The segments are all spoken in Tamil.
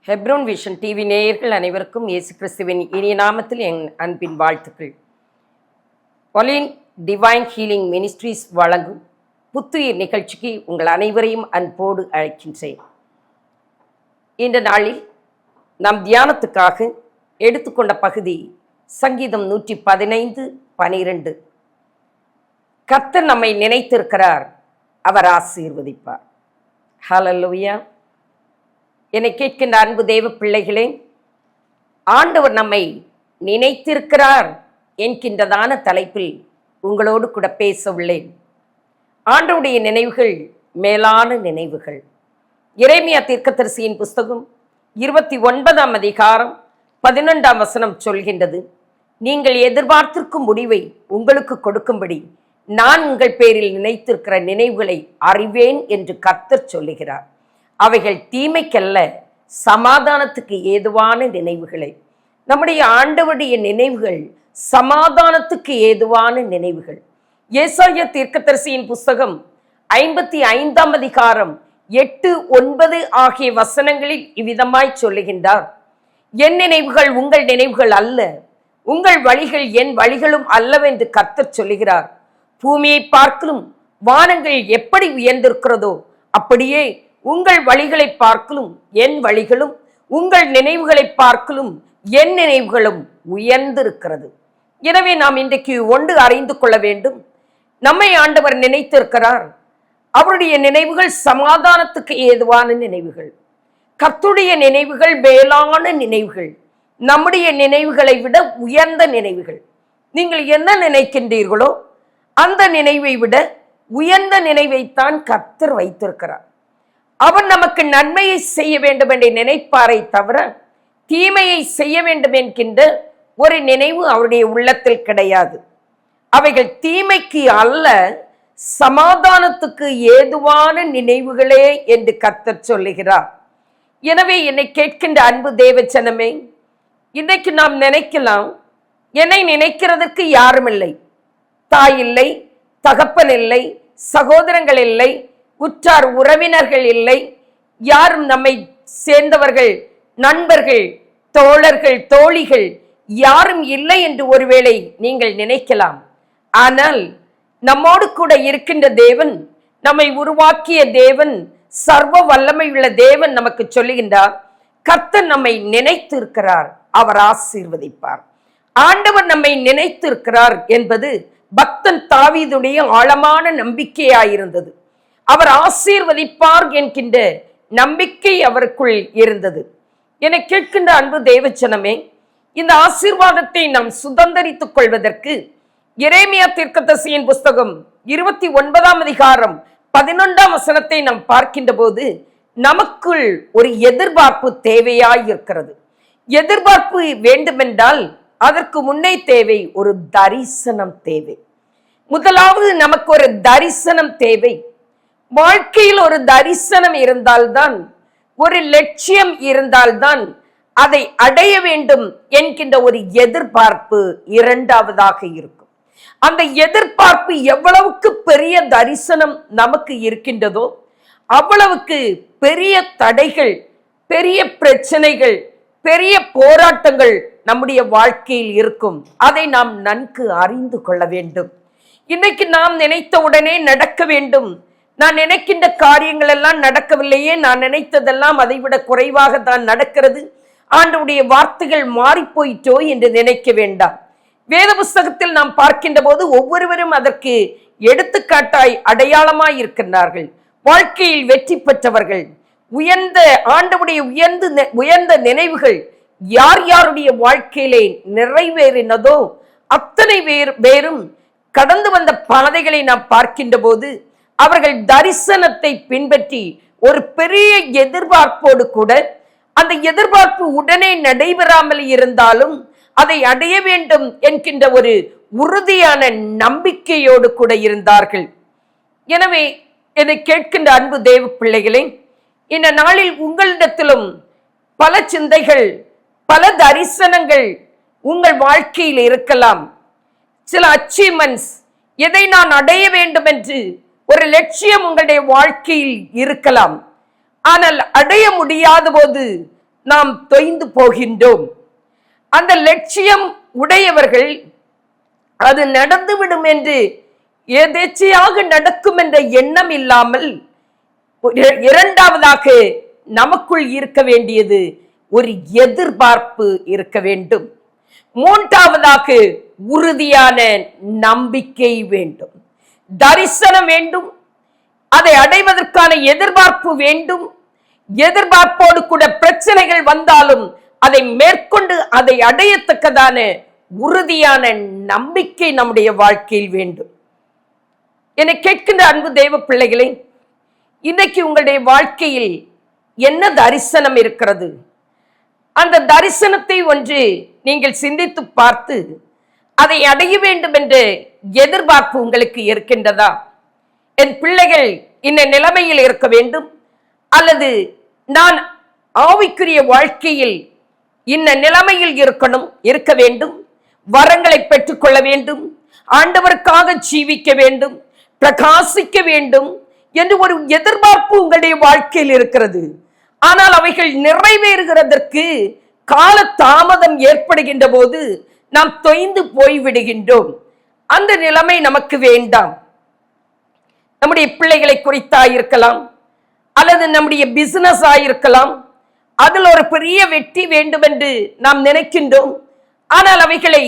ஹெப்ரோன் விஷன் டிவி நேயர்கள் அனைவருக்கும் இயேசு கிறிஸ்துவின் இனிய நாமத்தில் என் அன்பின் வாழ்த்துக்கள். ஒலின் டிவைன் ஹீலிங் மினிஸ்ட்ரீஸ் வழங்கும் புத்துயிர் நிகழ்ச்சிக்கு உங்கள் அனைவரையும் அன்போடு அழைக்கின்றேன். இந்த நாளில் நாம் தியானத்துக்காக எடுத்துக்கொண்ட பகுதி சங்கீதம் 115:12. கர்த்தர் நம்மை நினைத்திருக்கிறார், அவர் ஆசீர்வதிப்பார். ஹல்லேலூயா. என்னை கேட்கின்ற அன்பு தேவ பிள்ளைகளே, ஆண்டவர் நம்மை நினைத்திருக்கிறார் என்கின்றதான தலைப்பில் உங்களோடு கூட பேச உள்ளேன். ஆண்டவருடைய நினைவுகள் மேலான நினைவுகள். எரேமியா தீர்க்கதரிசியின் புஸ்தகம் 29ஆம் அதிகாரம் 11ஆம் வசனம் சொல்கின்றது, நீங்கள் எதிர்பார்த்திருக்கும் முடிவை உங்களுக்கு கொடுக்கும்படி நான் உங்கள் பேரில் நினைத்திருக்கிற நினைவுகளை அறிவேன் என்று கர்த்தர் சொல்லுகிறார். அவைகள் தீமைக்கல்ல, சமாதானத்துக்கு ஏதுவான நினைவுகளை. நம்முடைய ஆண்டவருடைய நினைவுகள் சமாதானத்துக்கு ஏதுவான நினைவுகள். ஏசாயா தீர்க்கதரிசியின் புஸ்தகம் 55ஆம் அதிகாரம் 8, 9 ஆகிய வசனங்களில் இவ்விதமாய் சொல்லுகின்றார், என் நினைவுகள் உங்கள் நினைவுகள் அல்ல, உங்கள் வழிகள் என் வழிகளும் அல்லவென்று கர்த்தர் சொல்லுகிறார். பூமியை பார்க்கலும் வானங்கள் எப்படி உயர்ந்திருக்கிறதோ அப்படியே உங்கள் வழிகளை பார்க்கலும் என் வழிகளும், உங்கள் நினைவுகளை பார்க்கலும் என் நினைவுகளும் உயர்ந்திருக்கிறது. எனவே நாம் இன்றைக்கு ஒன்று அறிந்து கொள்ள வேண்டும். நம்மை ஆண்டவர் நினைத்திருக்கிறார். அவருடைய நினைவுகள் சமாதானத்துக்கு ஏதுவான நினைவுகள். கர்த்தருடைய நினைவுகள் மேலான நினைவுகள், நம்முடைய நினைவுகளை விட உயர்ந்த நினைவுகள். நீங்கள் என்ன நினைக்கின்றீர்களோ அந்த நினைவை விட உயர்ந்த நினைவைத்தான் கர்த்தர் வைத்திருக்கிறார். அவர் நமக்கு நன்மையை செய்ய வேண்டும் என்று நினைப்பாரை தவிர தீமையை செய்ய வேண்டும் என்கின்ற ஒரு நினைவு அவருடைய உள்ளத்தில் கிடையாது. அவைகள் தீமைக்கு அல்ல, சமாதானத்துக்கு ஏதுவான நினைவுகளே என்று கர்த்தர் சொல்லுகிறார். எனவே என்னை கேட்கின்ற அன்பு தேவச்சனமே, இன்னைக்கு நாம் நினைக்கலாம், என்னை நினைக்கிறதுக்கு யாரும் இல்லை, தாய் இல்லை, தகப்பன் இல்லை, சகோதரங்கள் இல்லை, உற்றார் உறவினர்கள் இல்லை, யாரும் நம்மை சேர்ந்தவர்கள், நண்பர்கள், தோழர்கள், தோழிகள் யாரும் இல்லை என்று ஒருவேளை நீங்கள் நினைக்கலாம். ஆனால் நம்மோடு கூட இருக்கின்ற தேவன், நம்மை உருவாக்கிய தேவன், சர்வ வல்லமை உள்ள தேவன் நமக்கு சொல்லுகின்றார், கர்த்தர் நம்மை நினைத்து இருக்கிறார், அவர் ஆசீர்வதிப்பார். ஆண்டவர் நம்மை நினைத்து இருக்கிறார் என்பது பக்தன் தாவீதுடைய ஆழமான நம்பிக்கையாயிருந்தது. அவர் ஆசீர்வதிப்பார் என்கின்ற நம்பிக்கை அவருக்குள் இருந்தது. என கேட்கின்ற அன்பு தேவச்சனமே, இந்த ஆசீர்வாதத்தை நாம் சுதந்தரித்துக் கொள்வதற்கு எரேமியா தீர்க்கதரிசியின் புஸ்தகம் 29ஆம் அதிகாரம் 11ஆம் வசனத்தை நாம் பார்க்கின்ற போது நமக்குள் ஒரு எதிர்பார்ப்பு தேவையாயிருக்கிறது. எதிர்பார்ப்பு வேண்டுமென்றால் அதற்கு முன்னே தேவை ஒரு தரிசனம் தேவை. முதலாவது நமக்கு ஒரு தரிசனம் தேவை. வாழ்க்கையில் ஒரு தரிசனம் இருந்தால்தான், ஒரு லட்சியம் இருந்தால்தான் அதை அடைய வேண்டும் என்கின்ற ஒரு எதிர்பார்ப்பு இரண்டாவதாக இருக்கும். அந்த எதிர்பார்ப்பு எவ்வளவுக்கு பெரிய தரிசனம் நமக்கு இருக்கின்றதோ அவ்வளவுக்கு பெரிய தடைகள், பெரிய பிரச்சனைகள், பெரிய போராட்டங்கள் நம்முடைய வாழ்க்கையில் இருக்கும். அதை நாம் நன்கு அறிந்து கொள்ள வேண்டும். இன்னைக்கு நாம் நினைத்த உடனே நடக்க வேண்டும், நான் நினைக்கின்ற காரியங்கள் எல்லாம் நடக்கவில்லையே, நான் நினைத்ததெல்லாம் அதைவிட குறைவாக தான் நடக்கிறது, ஆண்டவருடைய வார்த்தைகள் மாறி போயிட்டோ என்று நினைக்க வேண்டாம். வேத புஸ்தகத்தில் நாம் பார்க்கின்ற போது ஒவ்வொருவரும் அதற்கு எடுத்துக்காட்டாய் அடையாளமாய் இருக்கின்றார்கள். வாழ்க்கையில் வெற்றி பெற்றவர்கள், உயர்ந்த ஆண்டவருடைய உயர்ந்த நினைவுகள் யார் யாருடைய வாழ்க்கையிலே நிறைவேறினதோ அத்தனை பேரும் கடந்து வந்த பாதைகளை நாம் பார்க்கின்ற போது அவர்கள் தரிசனத்தை பின்பற்றி ஒரு பெரிய எதிர்பார்ப்போடு கூட, அந்த எதிர்பார்ப்பு உடனே நடைபெறாமல் இருந்தாலும் அதை அடைய வேண்டும் என்கின்ற ஒரு உறுதியான நம்பிக்கையோடு கூட இருந்தார்கள். எனவே இதை கேட்கின்ற அன்பு தேவ பிள்ளைகளே, இந்த நாளில் உங்களிடத்திலும் பல சிந்தைகள், பல தரிசனங்கள் உங்கள் வாழ்க்கையில் இருக்கலாம். சில அச்சீவ்மெண்ட்ஸ், எதை நான் அடைய வேண்டும் என்று ஒரு லட்சியம் உங்களுடைய வாழ்க்கையில் இருக்கலாம். ஆனால் அடைய முடியாத போது நாம் தொய்ந்து போகின்றோம். அந்த லட்சியம் உடையவர்கள் அது நடந்துவிடும் என்று எதேச்சையாக நடக்கும் என்ற எண்ணம் இல்லாமல், இரண்டாவதாக நமக்குள் இருக்க வேண்டியது ஒரு எதிர்பார்ப்பு இருக்க வேண்டும். மூன்றாவதாக உறுதியான நம்பிக்கை வேண்டும், தரிசனம் வேண்டும், அதை அடைவதற்கான எதிர்பார்ப்பு வேண்டும். எதிர்பார்ப்போடு கூட பிரச்சனைகள் வந்தாலும் அதை மேற்கொண்டு அதை அடையத்தக்கதான உறுதியான நம்பிக்கை நம்முடைய வாழ்க்கையில் வேண்டும். என்னை கேட்கின்ற அன்பு தேவ பிள்ளைகளே, இன்றைக்கு உங்களுடைய வாழ்க்கையில் என்ன தரிசனம் இருக்கிறது? அந்த தரிசனத்தை ஒன்று நீங்கள் சிந்தித்து பார்த்து அதை அடைய வேண்டும் என்ற எதிர்பார்ப்பு உங்களுக்கு இருக்கின்றதா? என் பிள்ளைகள் இந்த நிலைமையில் இருக்க வேண்டும், அல்லது நான் ஆவிக்குரிய வாழ்க்கையில் இந்த நிலைமையில் இருக்க வேண்டும், வரங்களை பெற்றுக்கொள்ள வேண்டும், ஆண்டவருக்காக ஜீவிக்க வேண்டும், பிரகாசிக்க வேண்டும் என்று ஒரு எதிர்பார்ப்பு உங்களுடைய வாழ்க்கையில் இருக்கிறது. ஆனால் அவைகள் நிறைவேறுகிறதற்கு கால தாமதம் ஏற்படுகின்ற போது நாம் தொய்ந்து போய்விடுகின்றோம். அந்த நிலைமை நமக்கு வேண்டாம். நம்முடைய பிள்ளைகளை குறித்தாயிருக்கலாம், அல்லது நம்முடைய பிசினஸ் ஆயிருக்கலாம். அதில் ஒரு பெரிய வெற்றி வேண்டும் என்று நாம் நினைக்கின்றோம். ஆனால் அவைகளை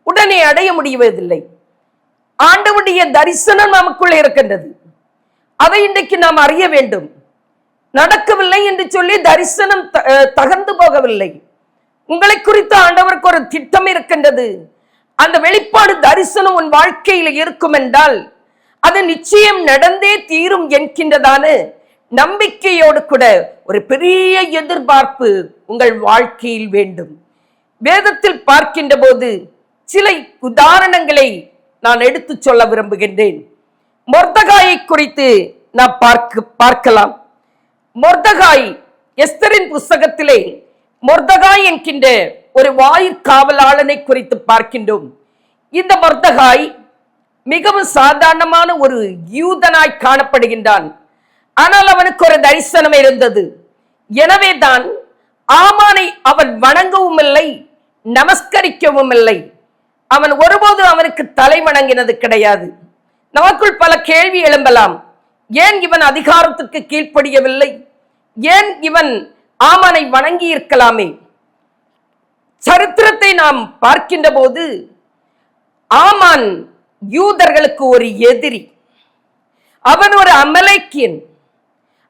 உடனே அடைய முடிவதில்லை. ஆண்டவருடைய தரிசனம் நமக்குள்ளே இருக்கின்றது. அதை இன்றைக்கு நாம் அறிய வேண்டும். நடக்கவில்லை என்று சொல்லி தரிசனம் தகர்ந்து போகவில்லை. உங்களை குறித்து ஆண்டவருக்கு ஒரு திட்டம் இருக்கின்றது. அந்த வெளிப்பாடு தரிசனம் உன் வாழ்க்கையில் இருக்கும் என்றால் அது நிச்சயம் நடந்தே தீரும் என்கின்றதான நம்பிக்கையோடு கூட ஒரு பெரிய எதிர்பார்ப்பு உங்கள் வாழ்க்கையில் வேண்டும். வேதத்தில் பார்க்கின்ற போது சில உதாரணங்களை நான் எடுத்து சொல்ல விரும்புகின்றேன். மொர்தகாயை குறித்து நாம் பார்க்கலாம். மொர்தகாய் எஸ்தரின் புஸ்தகத்திலே மொர்தகாய் என்கின்ற ஒரு வாயிற்காவலாளனை குறித்து பார்க்கின்றோம். இந்த மொர்தகாய் மிகவும் சாதாரணமான ஒரு யூதனாய் காணப்படுகின்றான். ஆனால் அவனுக்கு ஒரு தரிசனம் இருந்தது. எனவேதான் ஆமானை அவன் வணங்கவும் இல்லை, நமஸ்கரிக்கவும் இல்லை. அவன் ஒருபோதும் அவனுக்கு தலை வணங்கினது கிடையாது. நமக்குள் பல கேள்வி எழும்பலாம். ஏன் இவன் அதிகாரத்துக்கு கீழ்ப்படியவில்லை? ஏன் இவன் ஆமானை வணங்கி இருக்கலாமே? சரித்திரத்தை நாம் பார்க்கின்ற போது ஆமான் யூதர்களுக்கு ஒரு எதிரி. அவன் ஒரு அமலேக்கியன்.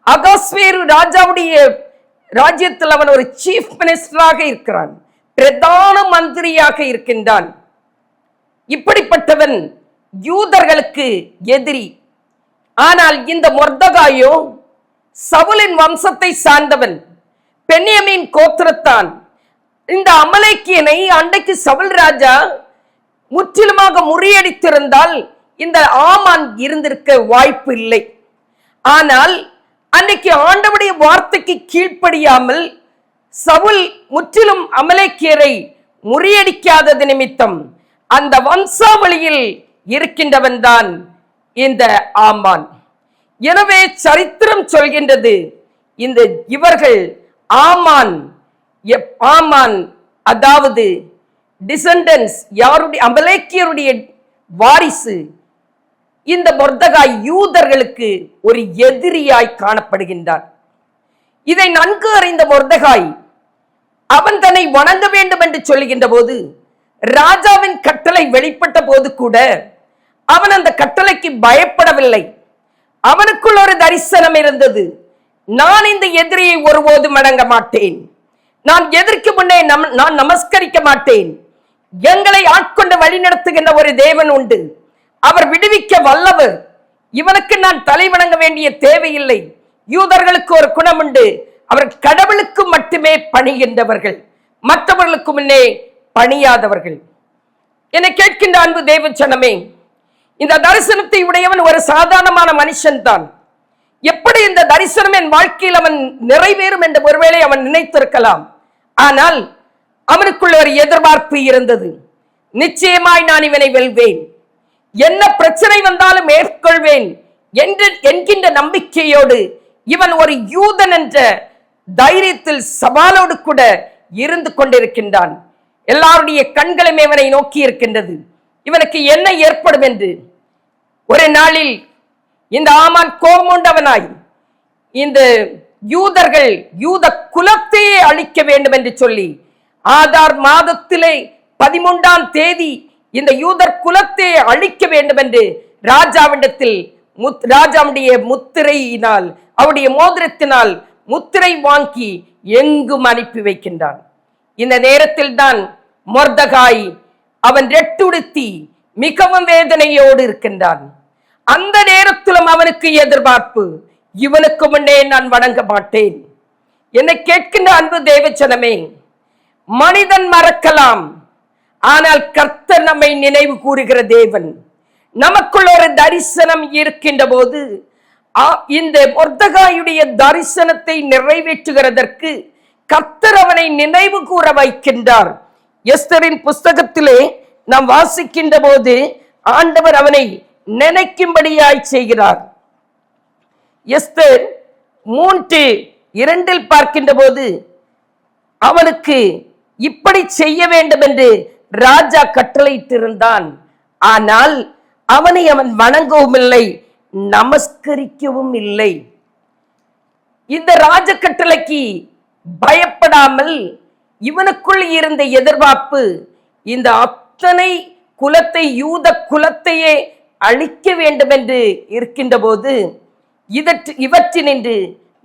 அகாஸ்வேரு ராஜாவுடைய ராஜ்யத்தில் அவன் ஒரு சீஃப் மினிஸ்டராக இருக்கிறான், பிரதான மந்திரியாக இருக்கின்றான். இப்படிப்பட்டவன் யூதர்களுக்கு எதிரி. ஆனால் இந்த மொர்தகாயோ சவுலின் வம்சத்தை சார்ந்தவன், பென்யமீன் கோத்திரத்தான். இந்த அமலேக்கியனை அன்றைக்கு சவுல் ராஜா முற்றிலுமாக முறியடித்திருந்தால் இந்த ஆமான் இருந்திருக்க வாய்ப்பு இல்லை. ஆனால் அன்னைக்கு ஆண்டவருடைய வார்த்தைக்கு கீழ்ப்படியாமல் சவுல் முற்றிலும் அமலேக்கியரை முறியடிக்காதது நிமித்தம் அந்த வம்சாவளியில் இருக்கின்றவன் தான் இந்த ஆமான். எனவே சரித்திரம் சொல்கின்றது, இந்த இவர்கள் ஆமான் அதாவது டிசெண்டன்ஸ், யாருடைய அமலேக்கியருடைய வாரிசு. இந்த மொர்தகாய் யூதர்களுக்கு ஒரு எதிரியாய் காணப்படுகின்றான். இதை நன்கு அறிந்த மொர்தகாய் அவன் தன்னை வணங்க வேண்டும் என்று சொல்லுகின்ற போது, ராஜாவின் கட்டளை வெளிப்பட்ட போது கூட அவன் அந்த கட்டளைக்கு பயப்படவில்லை. அவனுக்குள் ஒரு தரிசனம் இருந்தது. நான் இந்த எதிரியை ஒருபோதும் வணங்க மாட்டேன், நான் எதற்கு முன்னே நான் நமஸ்கரிக்க மாட்டேன். எங்களை ஆட்கொண்டு வழி நடத்துகின்ற ஒரு தேவன் உண்டு, அவர் விடுவிக்க வல்லவர். இவனுக்கு நான் தலை வணங்க வேண்டிய தேவையில்லை. யூதர்களுக்கு ஒரு குணம் உண்டு, அவர் கடவுளுக்கு மட்டுமே பணிகின்றவர்கள், மற்றவர்களுக்கு முன்னே பணியாதவர்கள். என்னை கேட்கின்ற அன்பு தேவ ஜனமே, இந்த தரிசனத்தை உடையவன் ஒரு சாதாரணமான மனுஷன் தான். எப்படி இந்த தரிசனம் என் வாழ்க்கையில் அவன் நிறைவேறும் என்று ஒருவேளை அவன் நினைத்திருக்கலாம். ஆனால் அவனுக்குள்ள ஒரு எதிர்பார்ப்பு இருந்தது. நிச்சயமாய் நான் இவனை வெல்வேன், என்ன பிரச்சனை வந்தாலும் மேற்கொள்வேன் என்கின்ற நம்பிக்கையோடு இவன் ஒரு யூதன் என்ற தைரியத்தில் சவாலோடு கூட இருந்து கொண்டிருக்கின்றான். எல்லாருடைய கண்களும் இவனை நோக்கி இருக்கின்றது. இவனுக்கு என்ன ஏற்படும் என்று. ஒரு நாளில் இந்த ஆமான் கோபமுண்டவனாய் இந்த யூதர்கள் யூத குலத்தையே அழிக்க வேண்டும் என்று சொல்லி ஆதார் மாதத்திலே 13ஆம் தேதி இந்த யூதர் குலத்தை அழிக்க வேண்டும் என்று ராஜாவிடத்தில் ராஜாவுடைய முத்திரையினால் அவருடைய மோதிரத்தினால் முத்திரை வாங்கி எங்கும் அனுப்பி வைக்கின்றான். இந்த நேரத்தில் தான் மொர்தகாய் அவன் ரெட்டுடுத்தி மிகவும் வேதனையோடு இருக்கின்றான். அந்த நேரத்திலும் அவனுக்கு எதிர்பார்ப்பு, இவனுக்கு முன்னே நான் வணங்க மாட்டேன். என்னை கேட்கின்ற அன்பு தேவச்சனமே, மனிதன் மறக்கலாம், ஆனால் கர்த்தர் நம்மை நினைவு கூறுகிற தேவன். நமக்குள்ள ஒரு தரிசனம் இருக்கின்ற போது இந்த மொர்தகாயுடைய தரிசனத்தை நிறைவேற்றுகிறதற்கு கர்த்தர் அவனை நினைவு கூற வைக்கின்றார். எஸ்தரின் புஸ்தகத்திலே நாம் வாசிக்கின்ற போது ஆண்டவர் அவனை நினைக்கும்படியாய் செய்கிறார். எஸ்தர் 3:2 பார்க்கின்ற போது அவனுக்கு இப்படி செய்ய வேண்டும் என்று ராஜா கட்டளையிட்டிருந்தான். ஆனால் அவனை அவன் வணங்கவும் இல்லை, நமஸ்கரிக்கவும் இல்லை. இந்த ராஜ கட்டளைக்கு பயப்படாமல் இவனுக்குள் இருந்த எதிர்பார்ப்பு, இந்த அத்தனை குலத்தை யூத குலத்தையே அழிக்க வேண்டும் என்று இருக்கின்ற போது இவற்றினின்று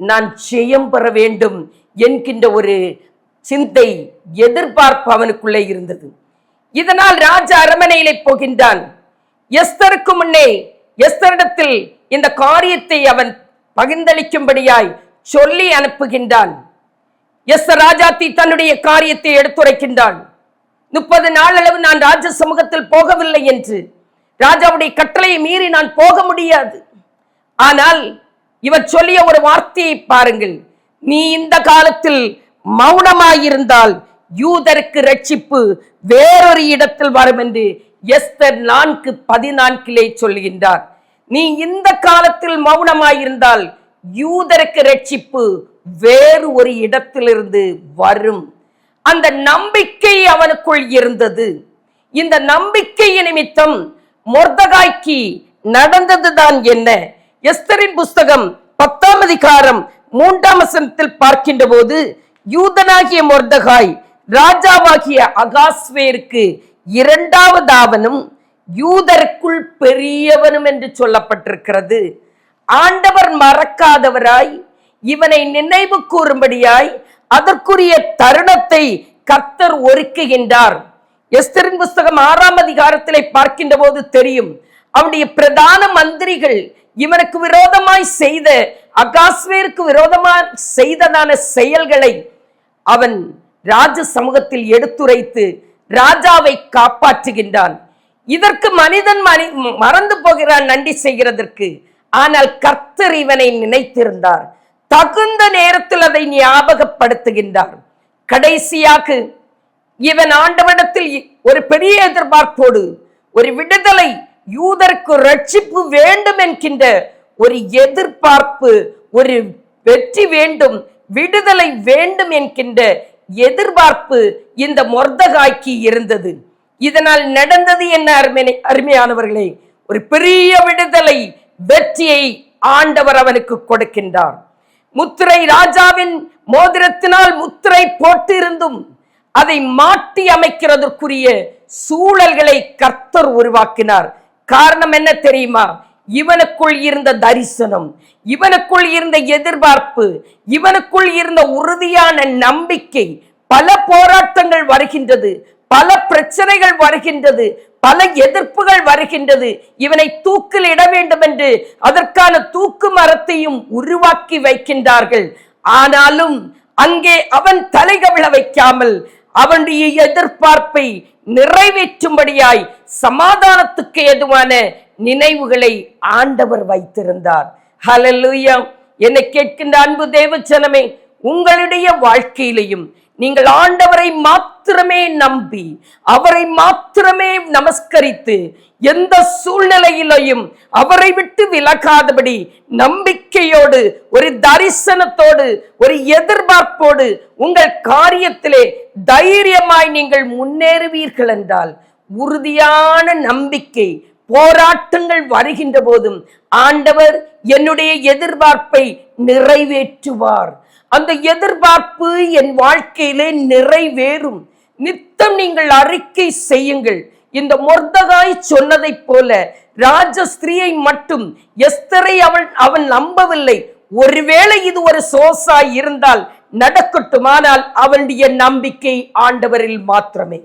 நான் ஜெயம் பெற வேண்டும் என்கின்ற ஒரு சிந்தை எதிர்பார்ப்பு அவனுக்குள்ளே இருந்தது. இதனால் ராஜா அரண்மனையிலே போகின்றான். எஸ்தருக்கு முன்னே எஸ்தரிடத்தில் இந்த காரியத்தை அவன் பகிர்ந்தளிக்கும்படியாய் சொல்லி அனுப்புகின்றான். எஸ்தர் ராஜாத்தி தன்னுடைய காரியத்தை எடுத்துரைக்கின்றான். 30 நாள் அளவு நான் ராஜ சமூகத்தில் போகவில்லை என்று, ராஜாவுடைய கட்டளையை மீறி நான் போக முடியாது. ஆனால் இவர் சொல்லிய ஒரு வார்த்தையை பாருங்கள், நீ இந்த காலத்தில் மௌனமாயிருந்தால் யூதருக்கு ரட்சிப்பு வேறொரு இடத்தில் வரும் என்று எஸ்தர் 4:14 சொல்லுகின்றார். நீ இந்த காலத்தில் மௌனமாயிருந்தால் யூதருக்கு ரட்சிப்பு வேறு ஒரு இடத்திலிருந்து வரும். அந்த நம்பிக்கை அவனுக்குள் இருந்தது. இந்த நம்பிக்கை நிமித்தம் மொர்தகாய்க்கு நடந்ததுதான் என்ன? எஸ்தரின் புஸ்தகம் 10ஆம் அதிகாரம் 3ஆம் வசனத்தில் பார்க்கின்ற போது, யூதனாகிய மொர்தகாய் ராஜாவாகிய அகாஸ்வேருக்கு 2வதாவனும் யூதருக்குள் பெரியவனும் என்று சொல்லப்பட்டிருக்கிறது. ஆண்டவர் மறக்காதவராய் இவனை நினைவு கூறும்படியாய் அதற்குரிய தருணத்தை கர்த்தர் ஒதுக்குகின்றார். எஸ்தரின் புஸ்தகம் 6ஆம் அதிகாரத்திலே பார்க்கின்ற போது தெரியும், அவனுடைய பிரதான மந்திரிகள் இவனுக்கு விரோதமாய் செய்த, அகாஸ்வேருக்கு விரோதமாய் செய்ததான செயல்களை அவன் ராஜ சமூகத்தில் எடுத்துரைத்து ராஜாவை காப்பாற்றுகின்றான். இதற்கு மனிதன் மறந்து போகிறான் நன்றி செய்கிறதற்கு. ஆனால் கர்த்தர் இவனை நினைத்திருந்தார். தகுந்த நேரத்தில் அதை ஞாபகப்படுத்துகின்றார். கடைசியாக இவன் ஆண்டவனிடத்தில் ஒரு பெரிய எதிர்பார்ப்போடு, ஒரு விடுதலை, யூதருக்கு ரட்சிப்பு வேண்டும் என்கின்ற ஒரு எதிர்பார்ப்பு, ஒரு வெற்றி வேண்டும், விடுதலை வேண்டும் என்கின்ற எதிர்பார்ப்பு இந்த மொர்தகாய்க்கு இருந்தது. இதனால் நடந்தது என்ன அருமையானவர்களே? ஒரு பெரிய விடுதலை, வெற்றியை ஆண்டவர் அவனுக்கு கொடுக்கின்றார். முத்திரை ராஜாவின் மோதிரத்தினால் முத்திரை போட்டு இருந்தும் அதை மாற்றி அமைக்கிறதற்குரிய சூழல்களை கர்த்தர் உருவாக்கினார். காரணம் என்ன தெரியுமா? இவனுக்குள் இருந்த தரிசனம், இவனுக்குள் இருந்த எதிர்பார்ப்பு, இவனுக்குள் இருந்த உறுதியான நம்பிக்கை. பல போராட்டங்கள் வருகின்றது, பல பிரச்சனைகள் வருகின்றது, பல எதிர்ப்புகள் வருகின்றது. இவனை தூக்கில் இட வேண்டும் என்று அதற்கான தூக்கு மரத்தையும் உருவாக்கி வைக்கின்றார்கள். ஆனாலும் அங்கே அவன் தலைகவிழ வைக்காமல் அவனுடைய எதிர்பார்ப்பை நிறைவேற்றும்படியாய் சமாதானத்துக்கு ஏதுவான நினைவுகளை ஆண்டவர் வைத்திருந்தார். ஹல்லேலூயா! என்னை கேட்கின்ற அன்பு தேவஜனமே, உங்களுடைய வாழ்க்கையிலையும் நீங்கள் ஆண்டவரை மாத்திரமே நம்பி அவரை மாத்திரமே நமஸ்கரித்து எந்த சூழ்நிலையிலையும் அவரை விட்டு விலகாதபடி நம்பிக்கையோடு ஒரு தரிசனத்தோடு ஒரு எதிர்பார்ப்போடு உங்கள் காரியத்திலே தைரியமாய் நீங்கள் முன்னேறுவீர்கள் என்றால் உறுதியான நம்பிக்கை போராட்டங்கள் வருகின்ற போதும் ஆண்டவர் என்னுடைய எதிர்பார்ப்பை நிறைவேற்றுவார். அந்த எதிர்பார்ப்பு என் வாழ்க்கையிலே நிறைவேறும். நித்தம் நீங்கள் அறிக்கை செய்யுங்கள். இந்த மொர்தகாய் சொன்னதை போல ராஜஸ்திரியை மட்டும் எஸ்தரை அவன் நம்பவில்லை. ஒருவேளை இது ஒரு சோசாய் இருந்தால் நடக்கட்டும், ஆனால் அவனுடைய நம்பிக்கை ஆண்டவரில் மாத்திரமே.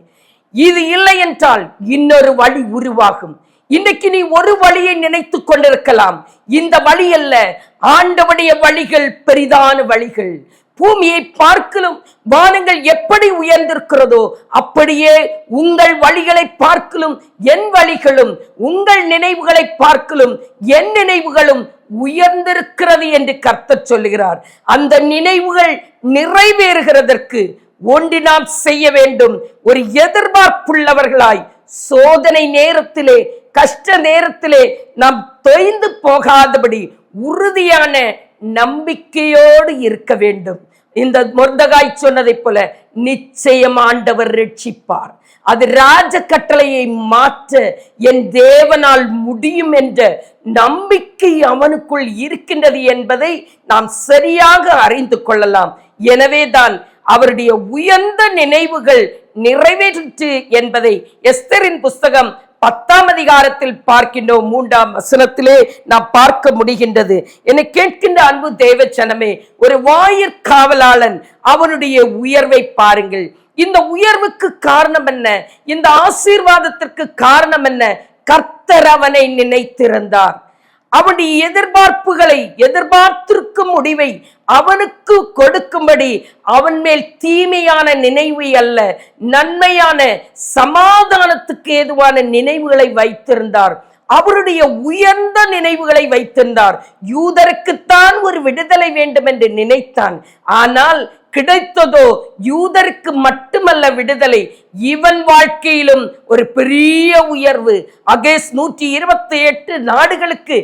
இது இல்லை என்றால் இன்னொரு வழி உருவாகும். இன்னைக்கு நீ ஒரு வழியை நினைத்து கொண்டிருக்கலாம். இந்த வழி அல்ல, ஆண்டவருடைய வழிகள் பெரிதான வழிகள். பூமியை பார்க்கலும் வானங்கள் எப்படி உயர்ந்திருக்கிறதோ அப்படியே உங்கள் வழிகளை பார்க்கலும் என் வழிகளும், உங்கள் நினைவுகளை பார்க்கலும் என் நினைவுகளும் உயர்ந்திருக்கிறது என்று கர்த்தர் சொல்லுகிறார். அந்த நினைவுகள் நிறைவேறுகிறதற்கு ஒன்று நாம் செய்ய வேண்டும். ஒரு எதிர்பார்ப்புள்ளவர்களாய் சோதனை நேரத்திலே, கஷ்ட நேரத்திலே நாம் தொய்ந்து போகாதபடி உறுதியான நம்பிக்கையோடு இருக்க வேண்டும். இந்த மொர்தகாய் சொன்னதை போல நிச்சயம் ஆண்டவர் ரட்சிப்பார். அது ராஜ கட்டளையை மாற்ற என் தேவனால் முடியும் என்ற நம்பிக்கை அவனுக்குள் இருக்கின்றது என்பதை நாம் சரியாக அறிந்து கொள்ளலாம். எனவேதான் அவருடைய உயர்ந்த நினைவுகள் நிறைவேற்று என்பதை எஸ்தரின் புஸ்தகம் 10ஆம் அதிகாரத்தில் பார்க்கின்றோம். 3ஆம் வசனத்திலே நாம் பார்க்க முடிகின்றது. என்னை கேட்கின்ற அன்பு தேவச்சனமே, ஒரு வாயிற்காவலாளன் அவனுடைய உயர்வை பாருங்கள். இந்த உயர்வுக்கு காரணம் என்ன? இந்த ஆசீர்வாதத்திற்கு காரணம் என்ன? கர்த்தர் அவனை நினைத்திருந்தார். அவனுடைய எதிர்பார்ப்புகளை, எதிர்பார்த்திருக்கும் முடிவை அவனுக்கு கொடுக்கும்படி அவன் மேல் தீமையான நினைவு அல்ல, நன்மையான சமாதானத்துக்கு ஏதுவான நினைவுகளை வைத்திருந்தார். அவருடைய உயர்ந்த நினைவுகளை வைத்திருந்தார். யூதருக்குத்தான் ஒரு விடுதலை வேண்டும் என்று நினைத்தான். ஆனால் கிடைத்ததோ யூதருக்கு மட்டுமல்ல விடுதலை, இவன் வாழ்க்கையிலும் ஒரு பெரிய உயர்வு. அகேஸ் 128 நாடுகளுக்கு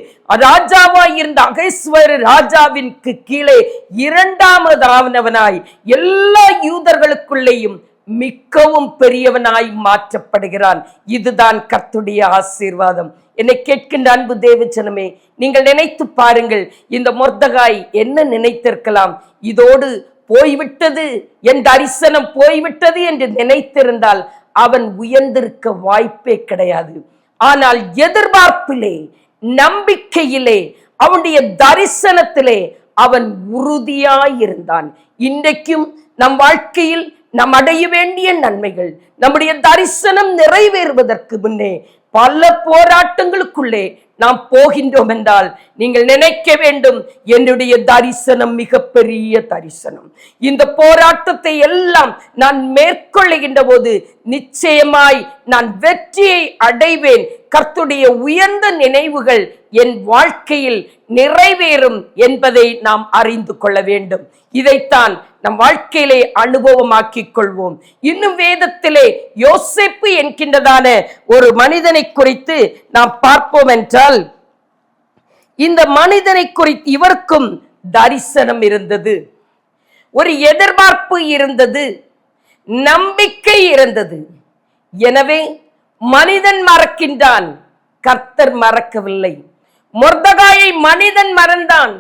ராஜாவாய் இருந்த அகேஸ்வர ராஜாவிற்கு கீழே 2ஆவதானவனாய் எல்லா யூதர்களுக்குள்ளேயும் மிகவும் பெரியவனாய் மாற்றப்படுகிறான். இதுதான் கர்த்தருடைய ஆசீர்வாதம். என்னை கேட்கின்ற அன்பு தேவஜனமே, நீங்கள் நினைத்து பாருங்கள். இந்த மொர்தகாய் என்ன நினைத்திருக்கலாம்? இதோடு போய்விட்டது, என் தரிசனம் போய்விட்டது என்று நினைத்திருந்தால் அவன் உயர்ந்திருக்க வாய்ப்பே கிடையாது. ஆனால் எதிர்பார்ப்பிலே, நம்பிக்கையிலே, அவனுடைய தரிசனத்திலே அவன் உறுதியாயிருந்தான். இன்றைக்கும் நம் வாழ்க்கையில் நாம் அடைய வேண்டிய நன்மைகள், நம்முடைய தரிசனம் நிறைவேறுவதற்கு முன்னே பல போராட்டங்களுக்குள்ளே நாம் போகின்றோம் என்றால் நீங்கள் நினைக்க வேண்டும், என்னுடைய தரிசனம் மிகப்பெரிய தரிசனம். இந்த போராட்டத்தை எல்லாம் நான் மேற்கொள்ளுகின்ற போது நிச்சயமாய் நான் வெற்றியை அடைவேன். கர்த்தருடைய உயர்ந்த நினைவுகள் என் வாழ்க்கையில் நிறைவேறும் என்பதை நாம் அறிந்து கொள்ள வேண்டும். இதைத்தான் நம் வாழ்க்கையிலே அனுபவமாக்கிக் கொள்வோம். இன்னும் வேதத்திலே யோசேப்பு என்கின்றதான ஒரு மனிதனை குறித்து நாம் பார்ப்போம் என்றால், இந்த மனிதனை குறித்து இவருக்கும் தரிசனம் இருந்தது, ஒரு எதிர்பார்ப்பு இருந்தது, நம்பிக்கை இருந்தது. எனவே மனிதன் மறக்கின்றான், கர்த்தர் மறக்கவில்லை. மொர்தகாயை மனிதன் மறந்தான்,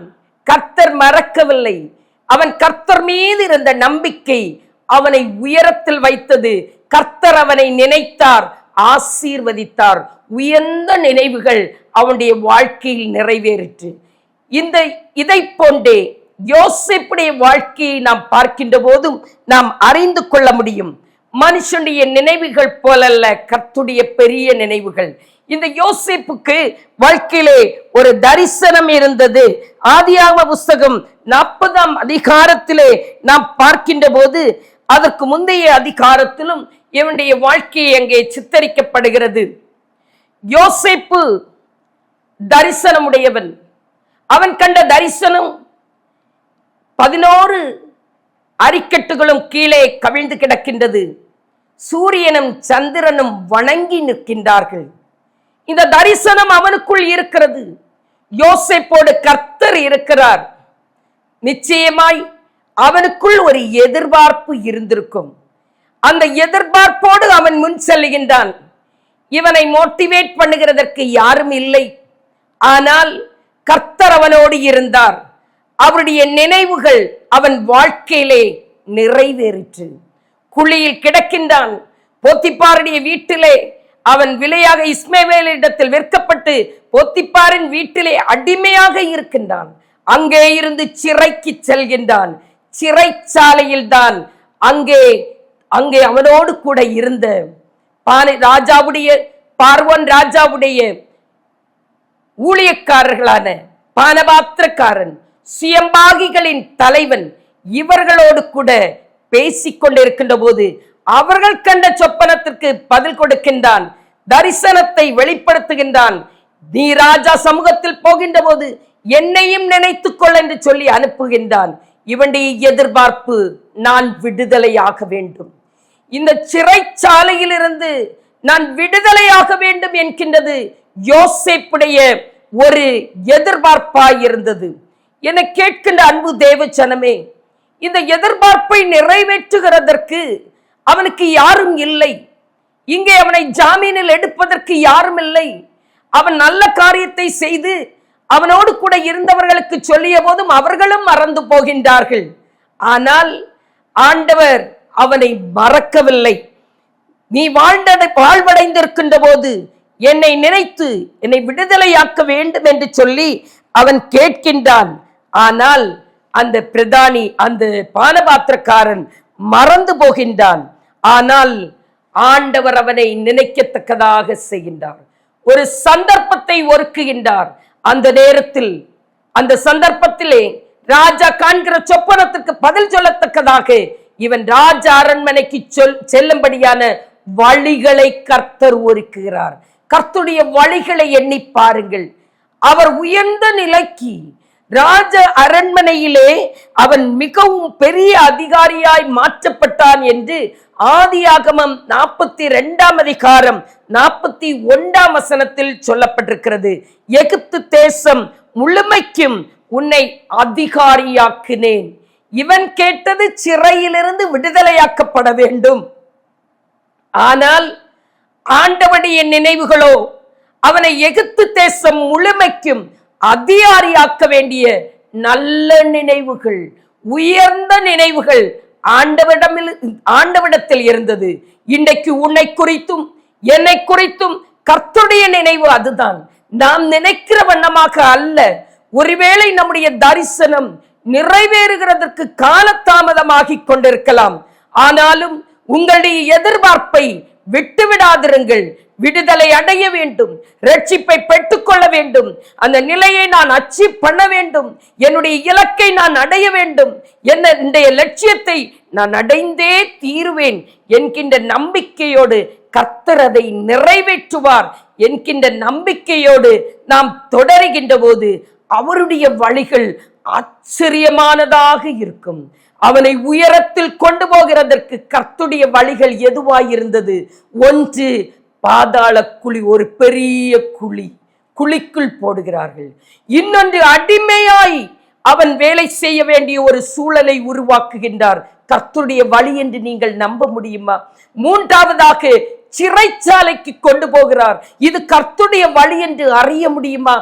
கர்த்தர் மறக்கவில்லை. அவன் கர்த்தர் மீது இருந்த நம்பிக்கை அவனை உயரத்தில் வைத்தது. கர்த்தர் அவனை நினைத்தார், ஆசீர்வதித்தார். உயர்ந்த நினைவுகள் அவனுடைய வாழ்க்கையில் நிறைவேறிற்று. இதை போன்றே யோசேப்புடைய வாழ்க்கையை நாம் பார்க்கின்ற போதும் நாம் அறிந்து கொள்ள முடியும். மனுஷனுடைய நினைவுகள் போலல்ல, கர்த்தருடைய பெரிய நினைவுகள். இந்த யோசேப்புக்கு வாழ்க்கையிலே ஒரு தரிசனம் இருந்தது. ஆதியாகம புஸ்தகம் 40ஆம் அதிகாரத்திலே நாம் பார்க்கின்ற போது அதற்கு முந்தைய அதிகாரத்திலும் இவனுடைய வாழ்க்கையை அங்கே சித்தரிக்கப்படுகிறது. யோசேப்பு தரிசனமுடையவன். அவன் கண்ட தரிசனம் 11 அரிக்கட்டுகளும் கீழே கவிழ்ந்து கிடக்கின்றது. சூரியனும் சந்திரனும் வணங்கி நிற்கின்றார்கள். இந்த தரிசனம் அவனுக்குள் இருக்கிறது. யோசேப்போடு கர்த்தர் இருக்கிறார். நிச்சயமாய் அவனுக்குள் ஒரு எதிர்பார்ப்பு இருந்திருக்கும். அந்த எதிர்பார்ப்போடு அவன் முன் செல்லுகின்றான். இவனை மோட்டிவேட் பண்ணுகிறதற்கு யாரும் இல்லை. ஆனால் கர்த்தர் அவனோடு இருந்தார். அவருடைய நினைவுகள் அவன் வாழ்க்கையிலே நிறைவேறிற்று. குழியில் கிடக்கின்றான். போத்திப்பாருடைய வீட்டிலே அவன் விலையாக இஸ்மவேலிடத்தில் விற்கப்பட்டு போத்திப்பாரின் வீட்டிலே அடிமையாக இருக்கின்றான். அங்கே இருந்து சிறைக்கு செல்கின்றான். சிறைச்சாலையில் தான் அங்கே அவனோடு கூட இருந்த பார்வோன் ராஜாவுடைய ஊழியக்காரர்களான பானபாத்திரக்காரன், சுயம்பாகிகளின் தலைவன், இவர்களோடு கூட பேசிக் கொண்டிருக்கின்ற போது அவர்கள் கண்ட சொப்பனத்திற்கு பதில் கொடுக்கின்றான். தரிசனத்தை வெளிப்படுத்துகின்றான். நீ ராஜா சமூகத்தில் போகின்ற போது என்னையும் நினைத்துக் கொள் என்று சொல்லி அனுப்புகின்றான். இவனுடைய எதிர்பார்ப்பு, நான் விடுதலையாக வேண்டும், இந்த சிறைச்சாலையில் இருந்து நான் விடுதலையாக வேண்டும் என்கின்றது யோசேப்புடைய ஒரு எதிர்பார்ப்பாய் இருந்தது. என கேட்கின்ற அன்பு தேவ ஜனமே, இந்த எதிர்பார்ப்பை நிறைவேற்றுகிறதற்கு அவனுக்கு யாரும் இல்லை. இங்கே அவனை ஜாமீனில் எடுப்பதற்கு யாரும் இல்லை. அவன் நல்ல காரியத்தை செய்து அவனோடு கூட இருந்தவர்களுக்கு சொல்லிய போதும் அவர்களும் மறந்து போகின்றார்கள். ஆனால் ஆண்டவர் அவனை மறக்கவில்லை. நீ வாழ்வடைந்திருக்கின்ற போது என்னை நினைத்து என்னை விடுதலையாக்க வேண்டும் என்று சொல்லி அவன் கேட்கின்றான். ஆனால் அந்த பிரதானி, அந்த பானபாத்திரக்காரன் மறந்து போகின்றான். ஆனால் ஆண்டவர் அவனை நினைக்கத்தக்கதாக செய்கின்றார். ஒரு சந்தர்ப்பத்தை ஒதுக்குகின்றார். அந்த நேரத்தில், அந்த சந்தர்ப்பத்திலே ராஜா காண்கிற சொப்பனத்துக்கு பதில் சொல்லத்தக்கதாக இவன் ராஜா அரண்மனைக்கு செல்லும்படியான வழிகளை கர்த்தர் ஒதுக்குகிறார். கர்த்தருடைய வழிகளை எண்ணி பாருங்கள். அவர் உயர்ந்த நிலைக்கு ராஜ அரண்மனையிலே அவன் மிகவும் பெரிய அதிகாரியாய் மாற்றப்பட்டான் என்று ஆதியாகமம் 42 அதிகாரம் 41 வசனத்தில் சொல்லப்பட்டிருக்கிறது. எகிப்து தேசம் முழுமைக்கும் உன்னை அதிகாரியாக்கினேன். இவன் கேட்டது சிறையிலிருந்து விடுதலையாக்கப்பட வேண்டும். ஆனால் ஆண்டவனுடைய நினைவுகளோ அவனை எகிப்து தேசம் முழுமைக்கும் அதிகாரியாக்க வேண்டிய நல்ல நினைவுகள், உயர்ந்த நினைவுகள் ஆண்டவரிடத்தில் இருந்தது. இன்றைக்கு உன்னை குறித்தும் என்னை குறித்தும் கர்த்தருடைய நினைவு அதுதான். நாம் நினைக்கிற வண்ணமாக அல்ல. ஒருவேளை நம்முடைய தரிசனம் நிறைவேறுகிறதற்கு காலதாமதமாகிக் கொண்டிருக்கலாம். ஆனாலும் உங்களுடைய எதிர்பார்ப்பை விட்டுவிடாதிருங்கள். விடுதலை அடைய வேண்டும், ரட்சிப்பை பெற்றுக்கொள்ள வேண்டும், அந்த நிலையை நான் அச்சீவ் பண்ண வேண்டும், என்னுடைய இலக்கை நான் அடைய வேண்டும், என்னுடைய லட்சியத்தை நான் அடைந்தே தீருவேன் என்கின்ற நம்பிக்கையோடு கர்த்தர் அதை நிறைவேற்றுவார் என்கின்ற நம்பிக்கையோடு நாம் தொடருகின்ற போது அவருடைய வழிகள் ஆச்சரியமானதாக இருக்கும். அவனை உயரத்தில் கொண்டு போகிறதற்கு கர்த்தருடைய வழிகள் எதுவாயிருந்தது? ஒன்று, பாதாள குழி, ஒரு பெரிய குழிக்குள் போடுகிறார்கள். இன்னொன்று, அடிமையாய் அவன் வேலை செய்ய வேண்டிய ஒரு சூழலை உருவாக்குகின்றார். கர்த்தருடைய வழி என்று நீங்கள் நம்ப முடியுமா? மூன்றாவதாக, சிறைச்சாலைக்கு கொண்டு போகிறார். இது கர்த்தருடைய வழி என்று அறிய முடியுமா?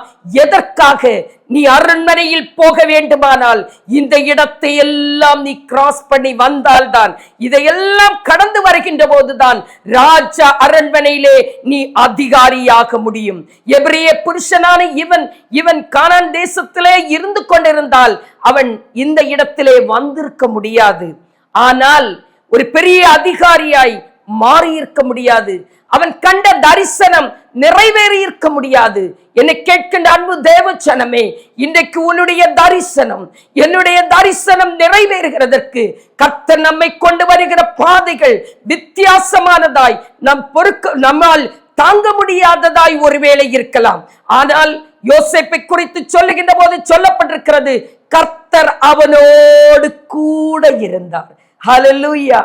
எதற்காக? நீ அரண்மனையில் போக வேண்டுமானால் இந்த இடத்தை எல்லாம் நீ கிராஸ் பண்ணி வந்தால்தான், இதையெல்லாம் கடந்து வருகின்ற போதுதான் ராஜா அரண்மனையிலே நீ அதிகாரியாக முடியும். எபிரேய புருஷனான இவன் கானான் தேசத்திலே இருந்து கொண்டிருந்தால் அவன் இந்த இடத்திலே வந்திருக்க முடியாது. ஆனால் ஒரு பெரிய அதிகாரியாய் மாறி இருக்க முடியாது. அவன் கண்ட தரிசனம் நிறைவேறி இருக்க முடியாது. என்னை கேட்கின்ற அன்பு தேவ ஜனமே, இன்றைக்கு உன்னுடைய தரிசனம், என்னுடைய தரிசனம் நிறைவேறுகிறதற்கு கர்த்தர் நம்மை கொண்டு வருகிற பாதைகள் வித்தியாசமானதாய் நம்மால் தாங்க முடியாததாய் ஒருவேளை இருக்கலாம். ஆனால் யோசேப்பை குறித்து சொல்லுகின்ற போது சொல்லப்பட்டிருக்கிறது, கர்த்தர் அவனோடு கூட இருந்தார். ஹல்லேலூயா.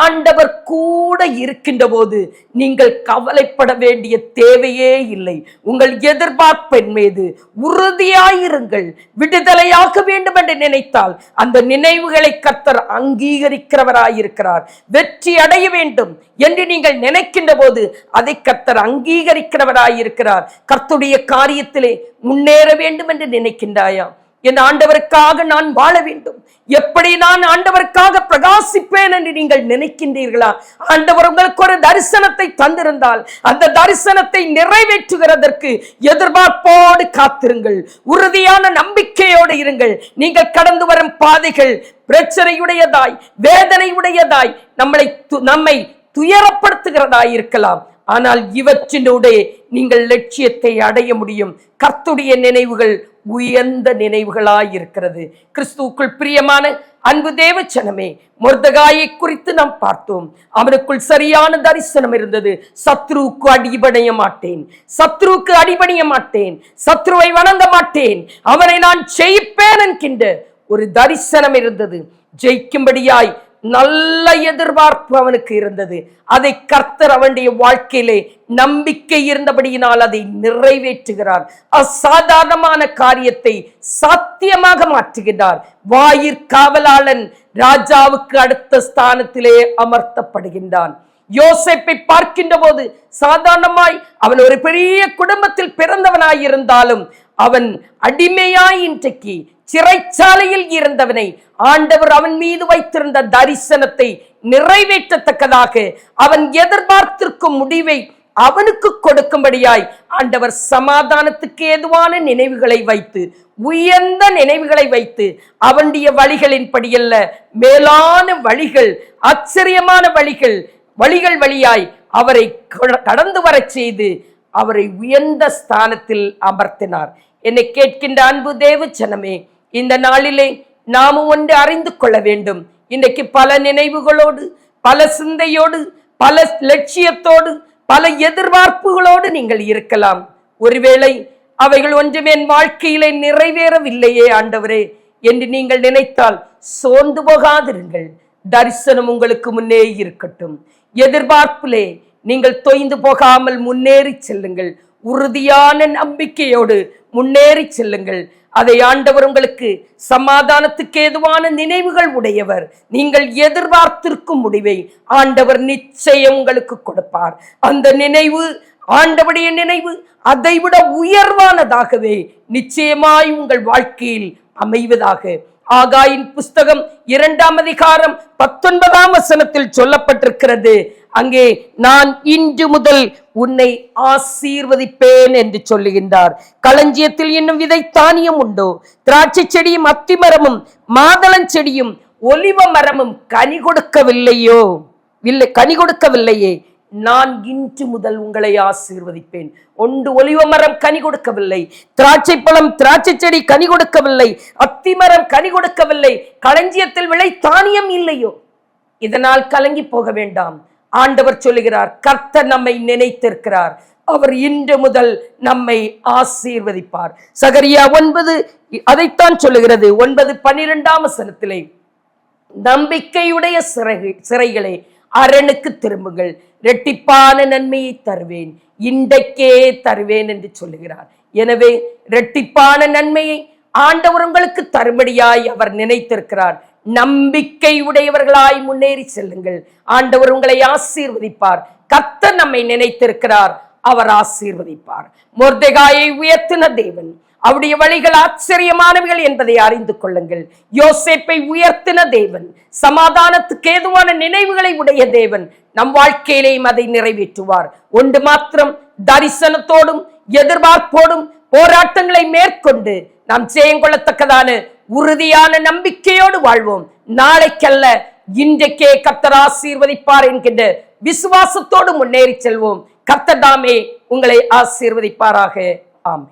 ஆண்டவர் கூட இருக்கின்ற போது நீங்கள் கவலைப்பட வேண்டிய தேவையே இல்லை. உங்கள் எதிர்பார்ப்பின் மீது உறுதியாயிருங்கள். விடுதலையாக வேண்டும் என்று நினைத்தால் அந்த நினைவுகளை கர்த்தர் அங்கீகரிக்கிறவராயிருக்கிறார். வெற்றி அடைய வேண்டும் என்று நீங்கள் நினைக்கின்ற போது அதை கர்த்தர் அங்கீகரிக்கிறவராயிருக்கிறார். கர்த்தருடைய காரியத்திலே முன்னேற வேண்டும் என்று நினைக்கின்றாயா? என் ஆண்டவருக்காக நான் வாழ வேண்டும், எப்படி நான் ஆண்டவருக்காக பிரகாசிப்பேன் என்று நீங்கள் நினைக்கின்றீர்களா? ஆண்டவர் உங்களுக்கு ஒரு தரிசனத்தை தந்திருந்தால் அந்த தரிசனத்தை நிறைவேற்றுகிறதற்கு எதிர்பார்ப்போடு காத்திருங்கள். உறுதியான நம்பிக்கையோடு இருங்கள். நீங்கள் கடந்து வரும் பாதைகள் பிரச்சனையுடையதாய், வேதனையுடையதாய், நம்மை துயரப்படுத்துகிறதாய் இருக்கலாம். ஆனால் இவற்றினூடே நீங்கள் லட்சியத்தை அடைய முடியும். கர்த்தருடைய நினைவுகள் உயர்ந்த நினைவுகளாயிருக்கிறது. கிறிஸ்துவுக்குள் பிரியமான அன்பு தேவச்சனமே, மொர்தெகாயை குறித்து நாம் பார்த்தோம். அவனுக்குள் சரியான தரிசனம் இருந்தது. சத்ருவுக்கு அடிபணிய மாட்டேன், சத்ருவுக்கு அடிபணிய மாட்டேன், சத்ருவை வணங்க மாட்டேன், அவனை நான் ஜெயிப்பேன் என்கின்ற ஒரு தரிசனம் இருந்தது. ஜெயிக்கும்படியாய் நல்ல எதிர்பார்ப்பு அவனுக்கு இருந்தது. அதை கர்த்தர் அவனுடைய வாழ்க்கையிலே நம்பிக்கை இருந்தபடியினால் அதை நிறைவேற்றுகிறார். அசாதாரணமான காரியத்தை சாத்தியமாக மாற்றுகிறார். வாயிற்காவலாளன் ராஜாவுக்கு அடுத்த ஸ்தானத்திலே அமர்த்தப்படுகின்றான். யோசேப்பை பார்க்கின்ற போது சாதாரணமாய் அவன் ஒரு பெரிய குடும்பத்தில் பிறந்தவனாயிருந்தாலும் அவன் அடிமையாய் இன்றைக்கு சிறைச்சாலையில் இருந்தவனை ஆண்டவர் அவன் மீது வைத்திருந்த தரிசனத்தை நிறைவேற்றத்தக்கதாக அவன் எதிர்பார்த்திருக்கும் முடிவை அவனுக்கு கொடுக்கும்படியாய் ஆண்டவர் சமாதானத்துக்கு ஏதுவான நினைவுகளை வைத்து, உயர்ந்த நினைவுகளை வைத்து, அவனுடைய வழிகளின் படியல்ல, மேலான வழிகள், ஆச்சரியமான வழிகள் வழியாய் அவரை கடந்து வர செய்து அவரை உயர்ந்த ஸ்தானத்தில் அமர்த்தினார். என்னை கேட்கின்ற அன்பு தேவ ஜனமே, இந்த நாளிலே நாமும் ஒன்று அறிந்து கொள்ள வேண்டும். இன்றைக்கு பல நினைவுகளோடு, பல சிந்தையோடு, பல லட்சியத்தோடு, பல எதிர்பார்ப்புகளோடு நீங்கள் இருக்கலாம். ஒருவேளை அவைகள் ஒன்றுமே என் வாழ்க்கையிலே நிறைவேறவில்லையே ஆண்டவரே என்று நீங்கள் நினைத்தால் சோர்ந்து போகாதிருங்கள். தரிசனம் உங்களுக்கு முன்னே இருக்கட்டும். எதிர்பார்ப்பிலே நீங்கள் தொய்ந்து போகாமல் முன்னேறி செல்லுங்கள். உறுதியான நம்பிக்கையோடு முன்னேறி செல்லுங்கள். அதை ஆண்டவர் உங்களுக்கு சமாதானத்துக்கு ஏதுவான நினைவுகள் உடையவர். நீங்கள் எதிர்பார்த்திருக்கும் முடிவை ஆண்டவர் நிச்சயம் உங்களுக்கு கொடுப்பார். அந்த நினைவு, ஆண்டவருடைய நினைவு, அதைவிட உயர்வானதாகவே நிச்சயமாய் உங்கள் வாழ்க்கையில் அமைவதாக. ஆகாயின் புஸ்தகம் 2ஆம் அதிகாரம் 19ஆம் வசனத்தில் சொல்லப்பட்டிருக்கிறது. அங்கே நான் இன்று முதல் உன்னை ஆசீர்வதிப்பேன் என்று சொல்லுகின்றார். களஞ்சியத்தில் இன்னும் விதை தானியம் உண்டோ? திராட்சை செடியும் அத்திமரமும் மாதளஞ்செடியும் ஒலிவ மரமும் கனி கொடுக்கவில்லையோ? கனி கொடுக்கவில்லையே. நான் இன்று முதல் உங்களை ஆசீர்வதிப்பேன். ஒன்று ஒலிவ மரம் கனி கொடுக்கவில்லை, திராட்சை பழம், திராட்சை செடி கனி கொடுக்கவில்லை, அத்திமரம் கனி கொடுக்கவில்லை, களஞ்சியத்தில் விளை தானியம் இல்லையோ? இதனால் கலங்கி போக வேண்டாம். ஆண்டவர் சொல்லுகிறார், கர்த்தர் நம்மை நினைத்திருக்கிறார். அவர் இன்று முதல் நம்மை ஆசீர்வதிப்பார். சகரியா 9 அதைத்தான் சொல்லுகிறது. 9:12ஆம் வசனத்திலே, நம்பிக்கையுடைய சிறைகளே அரணுக்கு திரும்புங்கள், இரட்டிப்பான நன்மையை தருவேன், இன்றைக்கே தருவேன் என்று சொல்லுகிறார். எனவே இரட்டிப்பான நன்மையை ஆண்டவர் உங்களுக்கு தரும்படியாய் அவர் நினைத்திருக்கிறார். நம்பிக்கை உடையவர்களாய் முன்னேறி செல்லுங்கள். ஆண்டவர் உங்களை ஆசீர்வதிப்பார். கர்த்தர் நம்மை நினைத்திருக்கிறார், அவர் ஆசீர்வதிப்பார். மொர்தெகாயை உயர்த்தின தேவன், அவருடைய வழிகள் ஆச்சரியமானவைகள் என்பதை அறிந்து கொள்ளுங்கள். யோசேப்பை உயர்த்தின தேவன், சமாதானத்துக்கு ஏதுவான நினைவுகளை உடைய தேவன் நம் வாழ்க்கையிலேயும் அதை நிறைவேற்றுவார். ஒன்று மாத்திரம், தரிசனத்தோடும் எதிர்பார்ப்போடும் போராட்டங்களை மேற்கொண்டு நாம் ஜெயங்கொள்ளத்தக்கதான உறுதியான நம்பிக்கையோடு வாழ்வோம். நாளைக்கல்ல, இன்றைக்கே கர்த்தர் ஆசீர்வதிப்பார் என்கின்ற விசுவாசத்தோடு முன்னேறி செல்வோம். கர்த்தர் தாமே உங்களை ஆசீர்வதிப்பாராக. ஆமென்.